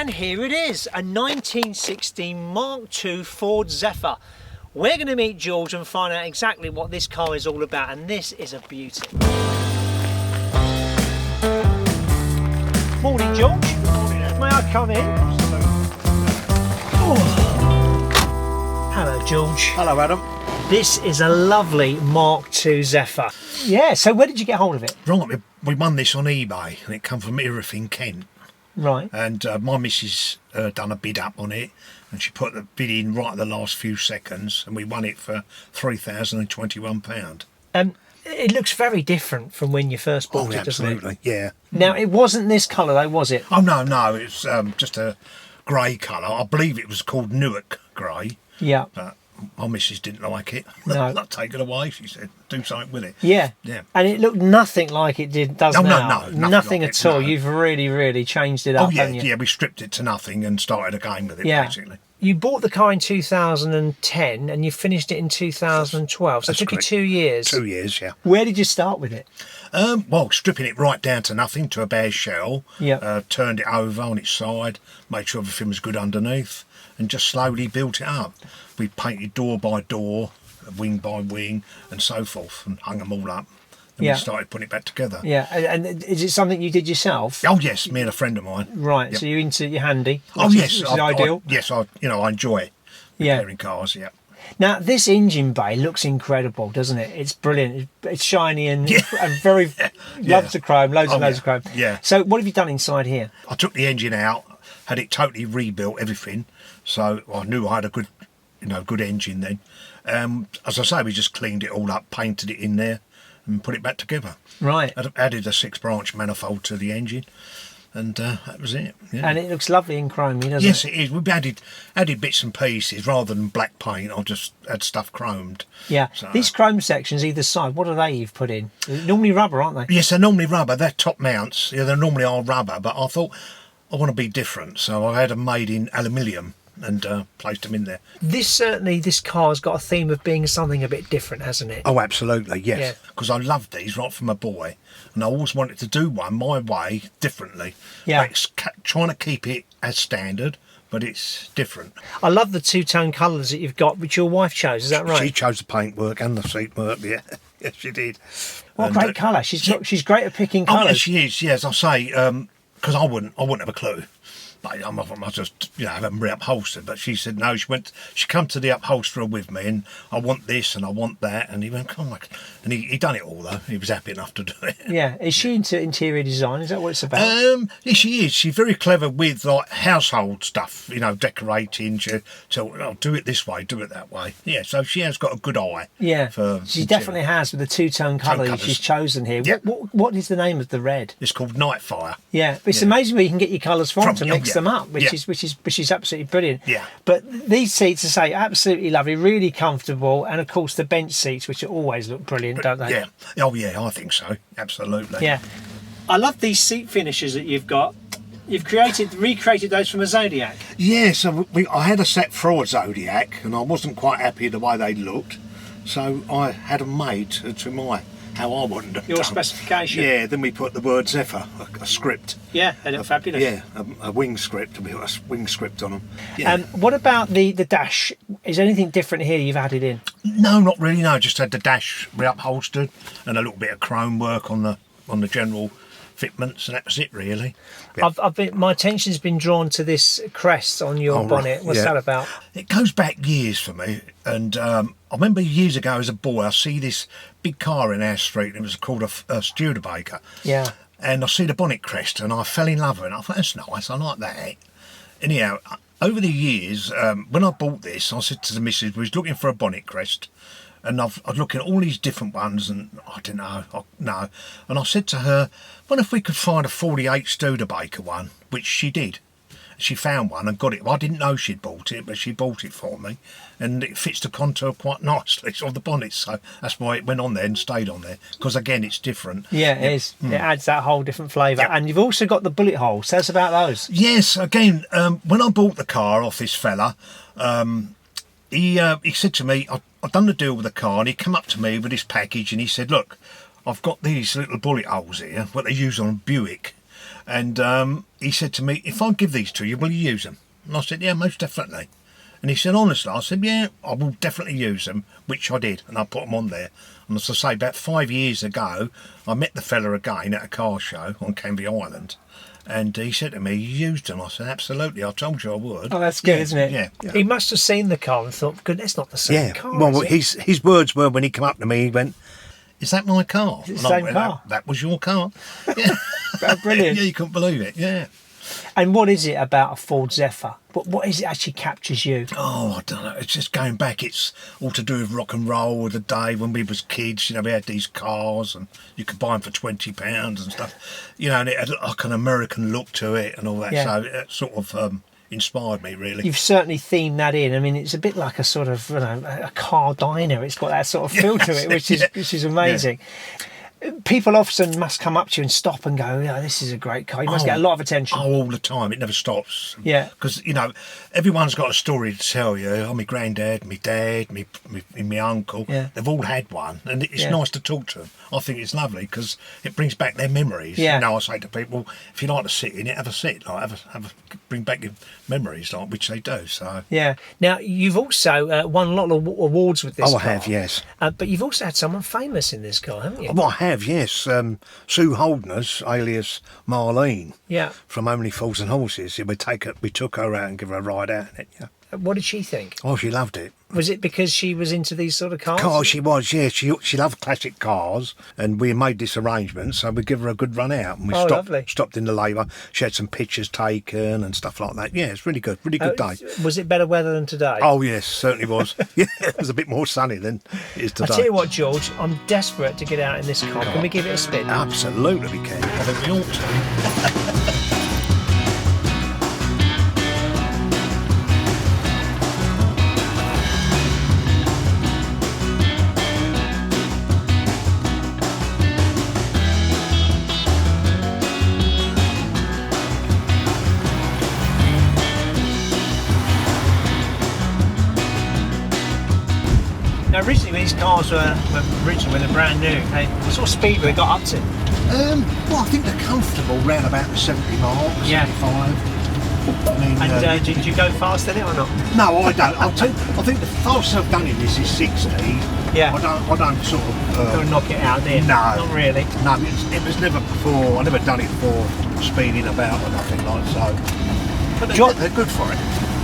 And here it is, a 1916 Mark II Ford Zephyr. We're going to meet George and find out exactly what this car is all about, and this is a beauty. Morning, George. May I come in? Oh. Hello, George. Hello, Adam. This is a lovely Mark II Zephyr. Yeah, so where did you get hold of it? Right, we won this on eBay, and it come from Erith in Kent. Right. And my missus done a bid up on it, and she put the bid in right at the last few seconds, and we won it for £3,021. It looks very different from when you first bought it, doesn't it? Absolutely, yeah. Now, it wasn't this colour though, was it? Oh, no, it's just a grey colour. I believe it was called Newark grey. Yeah. But my missus didn't like it. No. Not take it away, she said. Do something with it. Yeah. Yeah. And it looked nothing like it does now. No, nothing like at it, all. no. You've really changed it up, Oh, yeah, haven't you? yeah, we stripped it to nothing and started again with it, Yeah. basically. You bought the car in 2010 and you finished it in 2012. So it took you 2 years. 2 years, yeah. Where did you start with it? Well, stripping it right down to nothing, to a bare shell. Yeah. Turned it over on its side, made sure everything was good underneath, and just slowly built it up. We painted door by door, wing by wing, and so forth, and hung them all up. And Yeah. we started putting it back together. Yeah. And is it something you did yourself? Oh yes, me and a friend of mine. Right. Yep. So you're into your handy. Oh which yes, is ideal. I enjoy Yeah. repairing cars. Yeah. Now, this engine bay looks incredible, doesn't it? It's brilliant. It's shiny and very loads of chrome, loads of chrome. Yeah. So what have you done inside here? I took the engine out, had it totally rebuilt, everything. So I knew I had a good engine then. As I say, we just cleaned it all up, painted it in there, and put it back together. Right. Added a 6-branch manifold to the engine, and that was it. Yeah. And it looks lovely in chromey, doesn't it? Yes, it is. We've added bits and pieces rather than black paint. I just had stuff chromed. Yeah. So, These chrome sections either side, what are they you've put in? They're normally rubber, aren't they? yes, they're normally rubber. They're top mounts. Yeah, they normally are rubber, but I thought I want to be different, so I had them made in aluminium and placed them in there. This car's got a theme of being something a bit different, hasn't it? Oh, absolutely, yes. Yeah. Because I loved these right from a boy, and I always wanted to do one my way, differently. Yeah. Like, it's trying to keep it as standard, but it's different. I love the two-tone colours that you've got, which your wife chose, is that right? She chose the paintwork and the seat work, yeah. Yes, she did. What And, great colour. She's great at picking Oh, colours. yes, she is, yes, I say, because I wouldn't have a clue. But I just, have them reupholstered. But she said no. She come to the upholsterer with me, and I want this and I want that. And he went, come on, and he done it all though. He was happy enough to do it. Yeah. Is she into interior design? Is that what it's about? Yeah, she is. She's very clever with like household stuff. Decorating. She'll do it this way, do it that way. Yeah. So she has got a good eye. Yeah. For she interior. definitely has with the two-tone colour colours. she's chosen here. Yep. What is the name of the red? It's called Nightfire. Yeah, it's amazing where you can get your colours from to mix yeah. them up, which Yeah. is absolutely brilliant. Yeah. But these seats, I say, absolutely lovely, really comfortable, and of course the bench seats, which always look brilliant, don't they? Yeah. Oh yeah, I think so. Absolutely. Yeah. I love these seat finishes that you've got. You've recreated those from a Zodiac. Yeah, so I had a set for a Zodiac, and I wasn't quite happy the way they looked, so I had them made to how I wanted them Your done. specification. Yeah, then we put the word Zephyr, a script. Yeah, they look fabulous. Yeah, a wing script. We put a wing script on them. Yeah. What about the dash? Is there anything different here you've added in? No, not really. No, just had the dash reupholstered and a little bit of chrome work on the general fitments, and that was it really. Yeah. My attention's been drawn to this crest on your bonnet. What's that about? It goes back years for me, and I remember years ago as a boy I see this big car in our street, and it was called a Studebaker. Yeah. And I see the bonnet crest, and I fell in love with it. I thought, that's nice, I like that. Anyhow, over the years, when I bought this, I said to the missus, we was looking for a bonnet crest, and I was looking at all these different ones, and I didn't know. And I said to her, what if we could find a 48 Studebaker one, which she did. She found one and got it. Well, I didn't know she'd bought it, but she bought it for me, and it fits the contour quite nicely of the bonnet. So that's why it went on there and stayed on there, because again, it's different. Yeah, it is. It adds that whole different flavour. Yeah. And you've also got the bullet holes. Tell us about those. Yes, again, when I bought the car off this fella, he said to me, I'd done the deal with the car, and he come up to me with this package, and he said, look, I've got these little bullet holes here, what they use on a Buick. And he said to me, if I give these to you, will you use them? And I said, yeah, most definitely. And he said, honestly, I said, yeah, I will definitely use them, which I did, and I put them on there. And as I say, about 5 years ago, I met the fella again at a car show on Canvey Island, and he said to me, you used them? I said, absolutely, I told you I would. Oh, that's good, isn't it? Yeah. He must have seen the car and thought, good, that's not the same car. Well, is it? his words were, when he came up to me, he went, is that my car? It's the same car. That was your car. Yeah. Brilliant. Yeah, you couldn't believe it, yeah. And what is it about a Ford Zephyr? What is it actually captures you? Oh, I don't know. It's just going back. It's all to do with rock and roll of the day when we was kids. You know, we had these cars and you could buy them for £20 and stuff. You know, and it had like an American look to it and all that. Yeah. So it sort of inspired me, really. You've certainly themed that in. I mean, it's a bit like a sort of, a car diner. It's got that sort of feel to it, which is amazing. Yeah. People often must come up to you and stop and go, yeah, this is a great car. You must get a lot of attention. Oh, all the time. It never stops. Yeah. Because, you know, everyone's got a story to tell you. Oh, my granddad, my dad, my uncle, they've all had one. And it's nice to talk to them. I think it's lovely because it brings back their memories. Yeah. You know, I say to people, if you like to sit in it, have a sit. Like, bring back your memories, like, which they do. So. Yeah. Now, you've also won a lot of awards with this car. I have, yes. But you've also had someone famous in this car, haven't you? Well, I have, yes. Sue Holdness, alias Marlene, from Only Fools and Horses. We took her out and give her a ride out in it. Yeah. What did she think? Oh, she loved it. Was it because she was into these sort of cars? She was, yeah. She loved classic cars, and we made this arrangement, so we give her a good run out. And we stopped in the labour. She had some pictures taken and stuff like that. Yeah, it's really good day. Was it better weather than today? Oh, yes, certainly was. Yeah, it was a bit more sunny than it is today. I tell you what, George, I'm desperate to get out in this car. Can we give it a spin? Absolutely we can. I think we ought to. Now, originally when these cars were brand new, what sort of speed were they got up to? Well, I think they're comfortable round about the 70 mark, 75. I mean, did you go fast in it or not? No, I don't. I think the fastest I've done in this is 60. Yeah. I don't sort of... don't knock it out there. No. Not really. No, it was never before. I never done it for speeding about or nothing like so. But they're good for it.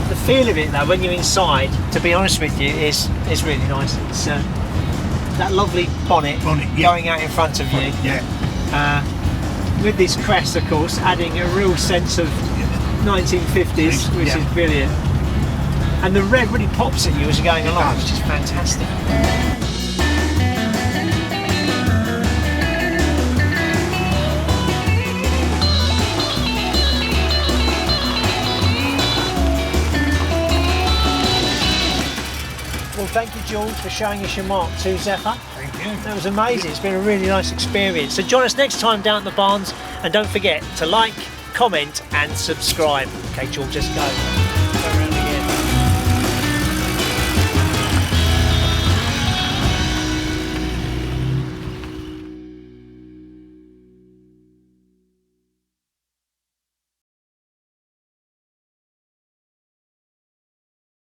The feel of it though, when you're inside, to be honest with you, is really nice. It's that lovely bonnet going out in front of you. Yeah. With this crest, of course, adding a real sense of 1950s, which is brilliant. And the red really pops at you as you're going along, which is fantastic. Well, thank you, George, for showing us your Mk2 Zephyr. Thank you. That was amazing. It's been a really nice experience. So join us next time down at the barns, and don't forget to like, comment and subscribe. Okay, George, let's go.